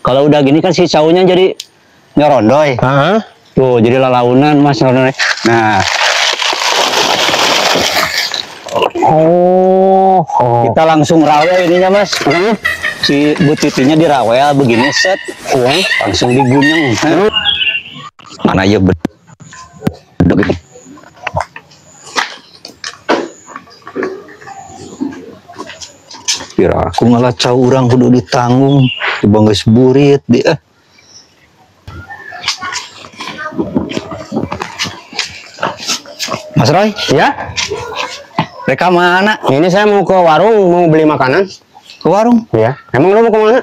Kalau udah gini kan si caunya jadi nyorondoy. Tuh, jadi lalaunan mas nyorondoy. Nah. Kita langsung rawel ininya mas. Si butitinya dirawel begini set. Langsung digunyeng. Mana ya beduk ini. Kira aku ngelacau orang kudu ditanggung. Tiba geus burit dia. Mas Roy, Ya, mereka mana? ini saya mau ke warung, mau beli makanan. Ke warung. Ya, emang lu mau ke mana?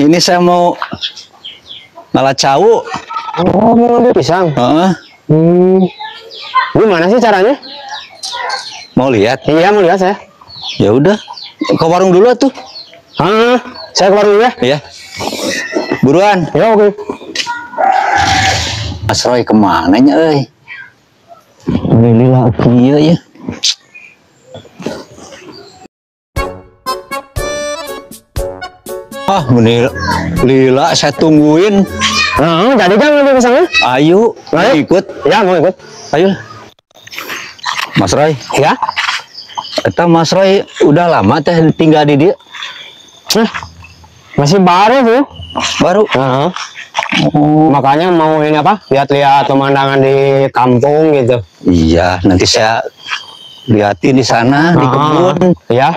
Ini saya mau ngelacau. Oh, mau ngambil pisang. Heeh. Gimana sih caranya? Mau lihat? Iya, mau lihat saya. Ya udah, ke warung dulu tuh. Saya ke warung dulu ya. Iya. Buruan. Ya, oke. Mas Roy kemana nya euy? Beli lah kieu ya. Bener lila saya tungguin. Jadi kan ngambil pisangnya? Ayo, Ayo. ikut. Ya, mau ikut. Ayo. Mas Roy, Ya. eta Mas Roy udah lama teh tinggal di dia. Masih baru tuh. Baru. Makanya mau ini apa? Lihat-lihat pemandangan di kampung gitu. Iya, nanti saya liatin di sana di kebun. Ya.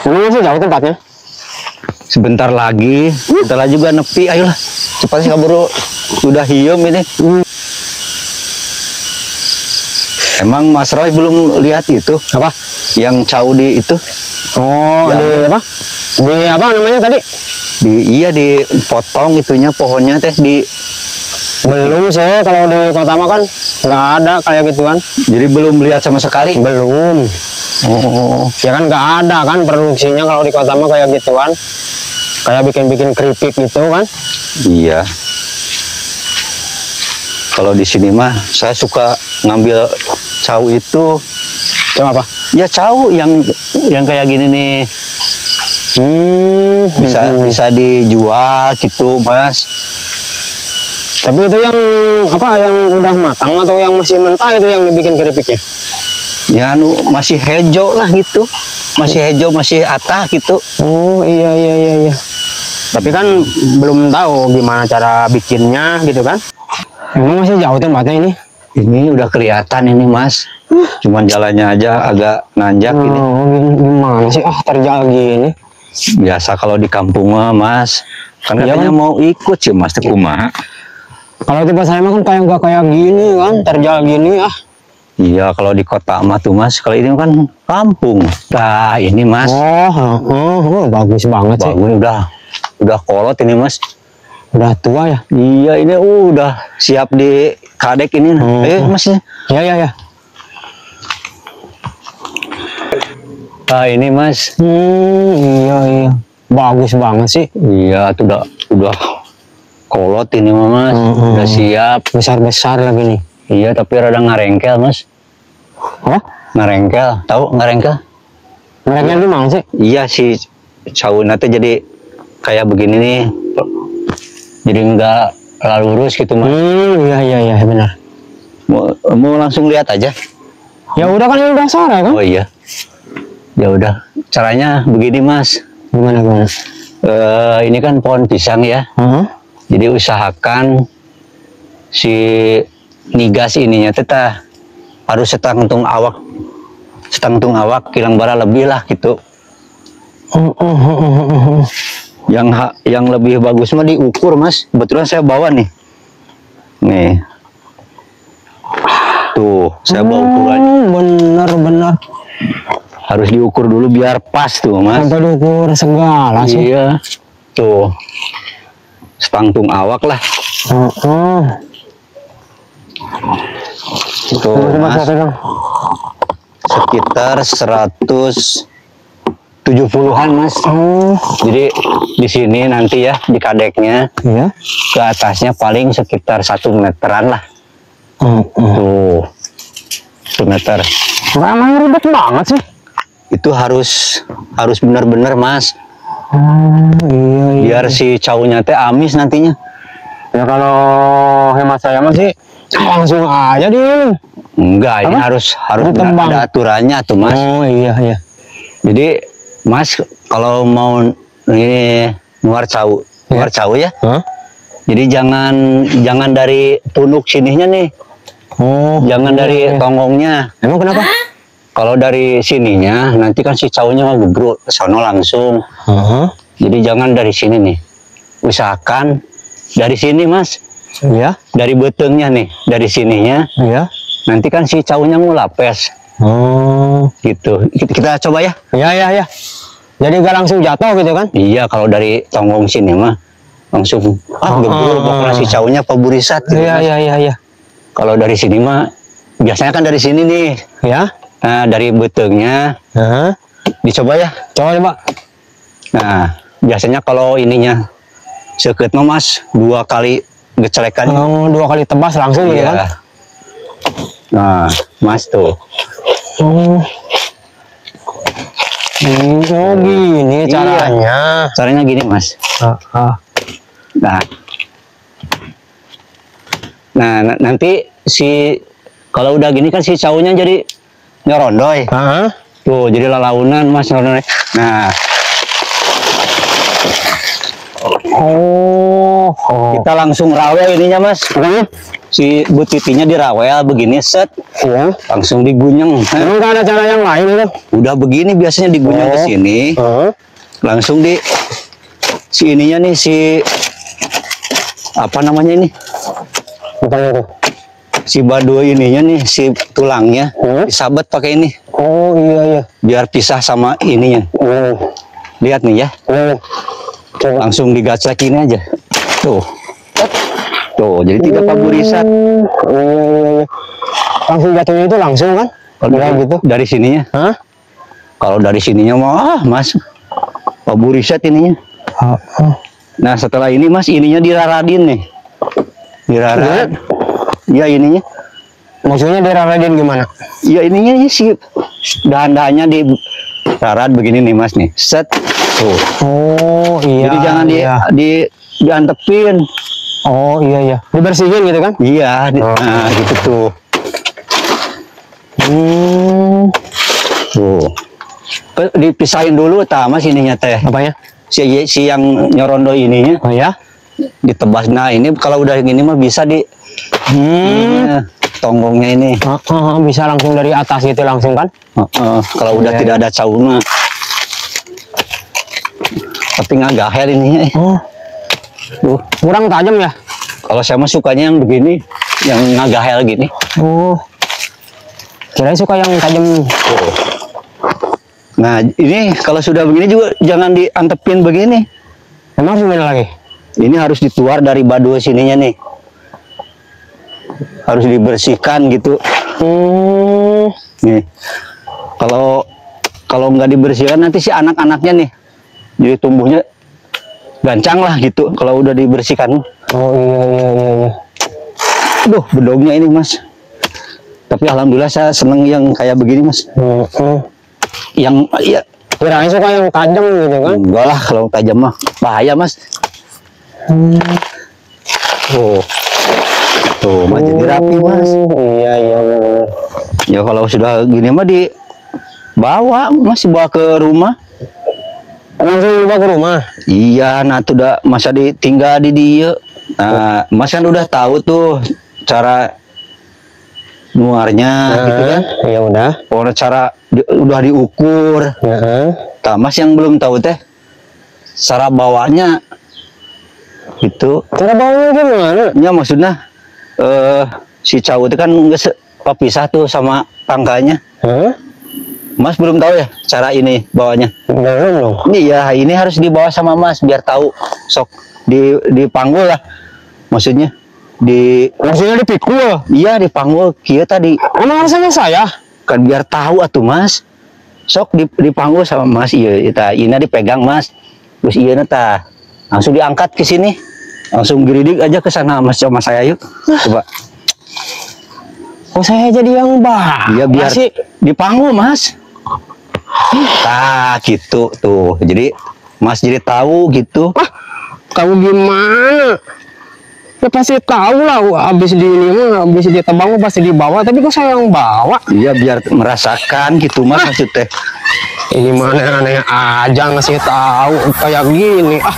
Ini masih jauh tempatnya. Sebentar lagi juga nepi. Ayolah, cepat sih kaburu. Udah hium ini. Emang Mas Roy belum lihat itu Apa? yang caudi itu? Oh, Ya. di apa? Di apa namanya tadi? Iya dipotong itunya pohonnya teh di. Belum saya, kalau di kota mah kan nggak ada kayak gituan. Jadi belum lihat sama sekali. Belum. Ya kan nggak ada kan produksinya kalau di kota mah kayak gituan. Kayak bikin-bikin keripik gitu kan. Iya. Kalau di sini mah saya suka ngambil cau itu. Cau apa? Ya cau yang kayak gini nih. Bisa dijual gitu mas. Tapi itu yang apa, yang udah matang atau yang masih mentah itu yang dibikin keripiknya? Ya masih hijau lah gitu. Masih hijau, masih atah gitu. Oh iya. Tapi kan belum tahu gimana cara bikinnya gitu kan? Emang masih jauh tempatnya ini? Ini udah kelihatan ini mas. Cuman jalannya aja agak nanjak ini. Gimana sih? Terjal gini. Biasa kalau di kampung mah mas. Kan Iya, katanya kan? mau ikut sih mas kumaha. Kalau tipe saya mah kan kayak nggak kayak gini kan, terjal gini Iya kalau di kota mah tuh mas. Kalau ini kan kampung. Nah ini mas. Bagus banget sih. Bangun udah kolot ini mas. Udah tua ya? Iya ini udah siap di kadek ini. Mas. Ya. Nah ini mas. Iya. Bagus banget sih. Iya tuh udah kolot ini mas. Udah siap. Besar-besar lagi nih. Iya tapi rada ngarengkel mas. Apa? Ngarengkel, tahu ngarengkel? Mereka itu mana sih? Iya si cauna teh jadi kayak begini nih. Jadi enggak lurus gitu mas. Iya benar. Mau langsung lihat aja. Ya udah kan udah sore kan? Oh iya. Ya udah. Caranya begini mas. Gimana? Ini kan pohon pisang ya. Jadi usahakan si nigas ininya tetah harus setangtung awak kilang bara lebih lah gitu. Yang lebih bagus mah diukur mas. Kebetulan saya bawa nih. Tuh saya bawa ukuran. Bener. Harus diukur dulu biar pas tuh mas. Sampai diukur segala sih. Iya. Tuh setangtung awak lah. Tuh mas. Sekitar 170-an mas. Jadi di sini nanti ya di kadeknya. Iya. Ke atasnya paling sekitar 1 meteran lah. Tuh 1 meter. Emang ribet banget sih. Itu harus benar-benar mas. Iya, iya. Biar si caunya teh amis nantinya. Ya kalau hemat saya masih langsung aja dia. Enggak, ini Apa? harus Tembang. ada aturannya tuh Mas. Oh iya iya. Jadi Mas kalau mau ini nuar cau ya. Hah? Jadi jangan dari tunduk sininya nih. Oh. Jangan dari iya. tonggongnya. Emang kenapa? Kalau dari sininya nanti kan si caunya gebruk ke sono langsung. Jadi jangan dari sini nih. Usahakan dari sini Mas. Iya. Dari betengnya nih, dari sininya. Iya. Nanti kan si caunya ngulapes. Oh. Gitu. Kita coba ya. Iya iya iya. Jadi gak langsung jatuh gitu kan? Iya, kalau dari tonggong sini mah langsung gebruk pokoknya si caunya paburisat gitu. Iya Mas. iya iya iya. Kalau dari sini mah biasanya kan dari sini nih. Ya. Nah, dari betengnya Hah? dicoba ya. Coba coba. Nah, biasanya kalau ininya seket mah Mas 2 kali gecelekan. Oh, 2 kali tebas langsung gitu kan? Iya. Nah, Mas tuh. Oh. Oh gini Iya. caranya. Caranya gini, Mas. Nah. Nah, nanti si kalau udah gini kan si caunya jadi nyorondoy. Tuh, jadi lalaunan Mas nyorondoy. Nah, oh. kita langsung rawel ininya Mas. Si butitinya dirawel begini set, Iya. langsung digunyeng. Emang gak ada cara yang lain itu? Udah begini biasanya digunyeng ke sini. Langsung di si ininya nih si apa namanya ini? Apa itu? Si badu ininya nih si tulangnya disabet pakai ini. Oh iya iya. Biar pisah sama ininya. Lihat nih ya. Coba. Langsung digaclek ini aja. Tuh. Tuh, jadi tidak paburisat. Iya iya. Langsung jatuhnya itu langsung kan? Kalau gitu. dari sininya. Hah? Kalau dari sininya mah Mas paburisat ininya. Nah, setelah ini Mas ininya diraradin nih. Dirarad. Ya ininya. Maksudnya diraradin gimana? Ya ininya sih dahan-dahannya di rarad begini nih Mas nih. Set. Tuh. Oh iya. Jadi jangan diantepin. Oh iya iya. Dibersihin gitu kan? Iya, nah gitu tuh. Tuh. Dipisahin dulu Mas ininya teh. Apanya? Si yang nyorondo ininya Oh ya? ditebas. Nah, ini kalau udah gini mah bisa di ininya, tonggongnya ini. Bisa langsung dari atas gitu langsung kan? Kalau udah Iya, tidak ada caunya. Tapi nggak gahel ininya. Tuh. Kurang tajam ya? Kalau saya mah sukanya yang begini, yang ngagahel gini. Oh. Kirain suka yang tajam. Nah, ini kalau sudah begini juga jangan diantepin begini. Emang gimana lagi? Ini harus dituar dari badu sininya nih. Harus dibersihkan gitu. Nih. Kalau nggak dibersihkan nanti si anak-anaknya nih jadi tumbuhnya gancang lah gitu kalau udah dibersihkan. Oh iya iya iya iya. Aduh, bedognya ini Mas. Tapi alhamdulillah saya seneng yang kayak begini Mas. Yang ya Kirain suka yang tajam gitu kan? enggak lah, kalau tajam mah bahaya Mas. Tuh mah jadi rapi Mas. Iya iya. Ya kalau sudah gini mah dibawa Mas, bawa ke rumah. Langsung dibawa ke rumah? Iya, nah tuh udah masa ditinggal di dia. Nah, Mas kan udah tahu tuh cara nuarnya gitu kan. Ya udah. Pokoknya cara udah diukur. Nah, Mas yang belum tahu teh cara bawanya itu. Cara bawanya gimana? Ya maksudnya si cau itu kan nggak pisah tuh sama tangkanya. Mas belum tahu ya cara ini bawanya? Belum dong. Iya, ini harus dibawa sama Mas biar tahu. Sok dipanggul lah. Maksudnya maksudnya dipikul? Iya, dipanggul kieu tadi. Emang harus sama saya? Kan biar tahu atuh Mas. Sok dipanggul sama Mas. Iya, ini dipegang Mas. Terus iya tah. Langsung diangkat ke sini. Langsung geridik aja ke sana Mas sama saya yuk. Coba. Oh, saya jadi yang Iya, biar sih dipanggul Mas. Nah, gitu tuh. Jadi Mas jadi tahu gitu. Ah, tahu gimana? Ya pasti tahu lah, habis di ini mah, habis ditebang mah pasti dibawa, tapi kok saya yang bawa? Iya biar merasakan gitu mas maksud teh. Ini mana aneh aja ngasih tahu kayak gini. Ah,